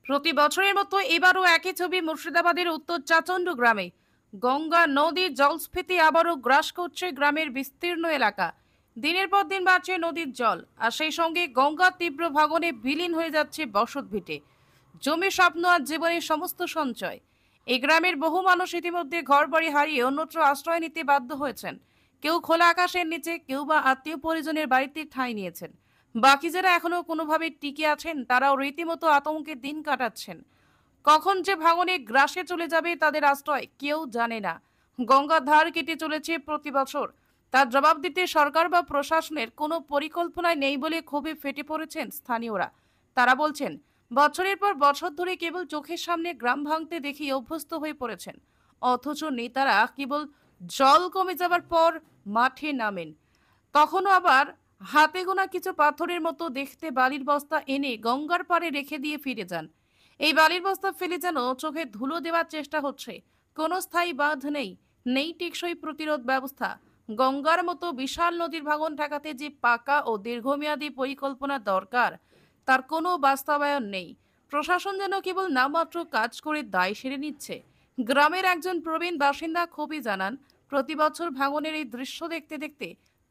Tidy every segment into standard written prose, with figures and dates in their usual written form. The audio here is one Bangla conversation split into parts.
প্রতি বছরের মতো এবারও একই ছবি মুর্শিদাবাদের উত্তর চাচণ্ড গ্রামে। গঙ্গা নদীর জলস্ফীতি আবারও গ্রাস করছে গ্রামের বিস্তীর্ণ এলাকা। দিনের পর দিন বাড়ছে নদীর জল, আর সেই সঙ্গে গঙ্গার তীব্র ভাঙনে বিলীন হয়ে যাচ্ছে বসত ভিটে, জমি, স্বপ্ন আর জীবনের সমস্ত সঞ্চয়। এই গ্রামের বহু মানুষ ইতিমধ্যে ঘরবাড়ি হারিয়ে অন্যত্র আশ্রয় নিতে বাধ্য হয়েছেন। কেউ খোলা আকাশের নিচে, কেউ বা আত্মীয় পরিজনের বাড়িতে ঠাঁই নিয়েছেন। বাকি যারা এখনো কোনোভাবে টিকে আছেন তারাও রীতিমতো আতঙ্কে দিন কাটাচ্ছেন। কখন যে ভাঙনে গ্রাসে চলে যাবে তাদের আশ্রয় কেউ জানে না। গঙ্গার ধার কেটে চলেছে প্রতি বছর, তার জবাব দিতে সরকার বা প্রশাসনের কোনো পরিকল্পনায় নেই বলে ক্ষোভে ফেটে পড়েছেন স্থানীয়রা। তারা বলছেন, বছরের পর বছর ধরে কেবল চোখের সামনে গ্রাম ভাঙতে দেখে অভ্যস্ত হয়ে পড়েছেন, অথচ নেতারা কেবল জল কমে যাবার পর মাঠে নামেন। তখনও আবার হাতে গোনা কিছু পাথরের মতো দেখতে বালির বস্তা এনে গঙ্গার পাড়ে রেখে দিয়ে ফিরে যান। এই বালির বস্তা ফেলে যেন চোখে ধুলো দেওয়ার চেষ্টা হচ্ছে। কোনো স্থায়ী বাঁধ নেই, নেই টেকসই প্রতিরোধ ব্যবস্থা। গঙ্গার মতো বিশাল নদীর ভাঙন ঠেকাতে যে পাকা ও দীর্ঘমেয়াদী পরিকল্পনা দরকার, তার কোনো বাস্তবায়ন নেই। প্রশাসন যেন কেবল নামমাত্র কাজ করে দায় সেরে নিচ্ছে। গ্রামের একজন প্রবীণ বাসিন্দা ক্ষোভে জানান, প্রতি বছর ভাঙনের এই দৃশ্য দেখতে দেখতে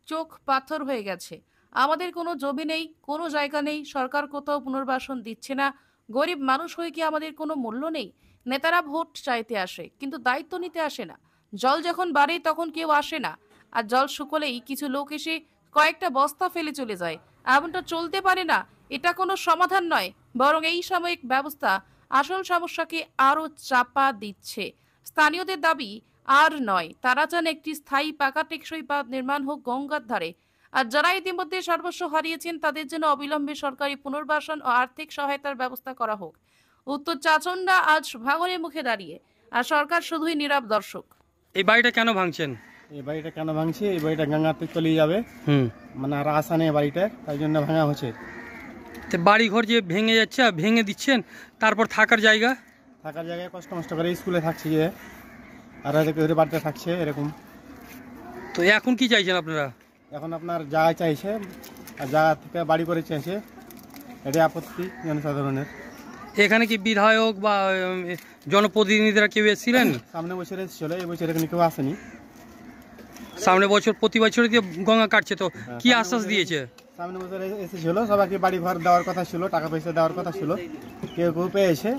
চোখ পাথর হয়ে গেছে। আমাদের কোনো জমি নেই, কোনো জায়গা নেই, সরকার কোথাও পুনর্বাসন দিচ্ছে না। গরিব মানুষ হয়ে কি আমাদের কোনো মূল্য নেই? নেতারা ভোট চাইতে আসে, কিন্তু দায়িত্ব নিতে আসে না। জল যখন বাড়ে তখন কেউ আসে না, আর জল শুকলেই কিছু লোক এসে কয়েকটা বস্তা ফেলে চলে যায়। এমনটা চলতে পারে না। এটা কোনো সমাধান নয়, বরং এই সাময়িক ব্যবস্থা আসল সমস্যাকে আরো চাপা দিচ্ছে। স্থানীয়দের দাবি আর নয়, তারা চান একটি স্থায়ী পাকা টেকসই বাঁধ নির্মাণ হোক গঙ্গার ধারে। আর যারা ইতিমধ্যে সর্বস্ব হারিয়েছেন তাদের জন্য অবিলম্বে সরকারি পুনর্বাসন ও আর্থিক সহায়তার ব্যবস্থা করা হোক। উত্তর চাচণ্ডা আজ ভাঙনের মুখে দাঁড়িয়ে, আর সরকার শুধুই নীরব দর্শক। এই বাড়িটা কেন ভাঙছেন? এই বাড়িটা কেন ভাঙছে? এই বাড়িটা গঙ্গাতে চলে যাবে, মানে আর আশা নেই বাড়িটা, তাই জন্য ভাঙা হচ্ছে। তো বাড়ি ঘর যে ভেঙে যাচ্ছে, ভেঙে দিচ্ছেন, তারপর থাকার জায়গায় কষ্ট মষ্ট করে স্কুলে থাকছে যে, আর বাড়িতে থাকছে এরকম। তো এখন কি চাইছেন আপনারা? এখন আপনার জায়গা চাইছে, আর জায়গা থেকে বাড়ি করে চাইছে, এটাই আপত্তি জনসাধারণের। এখানে কি বিধায়ক বা জনপ্রতিনিধিরা কেউ এসেছিলেন? সামনে বছর এসেছিল, এই বছর এখানে কেউ আসেনি। সামনে বছর প্রতি বছরই দিয়ে গঙ্গা কাটছে, তো কি আশ্বাস দিয়েছে? সামনে বছর এসেছিল, সবাইকে বাড়ি ঘর দেওয়ার কথা ছিল, টাকা পয়সা দেওয়ার কথা ছিল, কেউ কেউ পেয়েছে,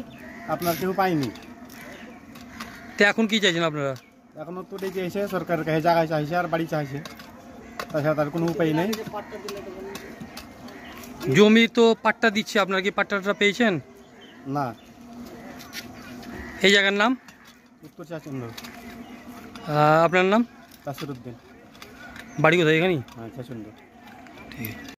আপনার কেউ পায়নি। তো এখন কি চাইছেন আপনারা? এখনো তো ডেকে এসে সরকারের কাছে জায়গা চাইছে আর বাড়ি চাইছে, তাছাড়া তার কোনো উপায় নেই। জমি তো পাট্টা দিচ্ছে, আপনারা কি পাট্টাটা পেয়েছেন? না। এই জায়গার নাম উত্তর চাচণ্ড। আপনার নাম? তাসিরউদ্দিন। বাড়ি কোথায়? এখানেই? হ্যাঁ, চাচণ্ড। ঠিক আছে।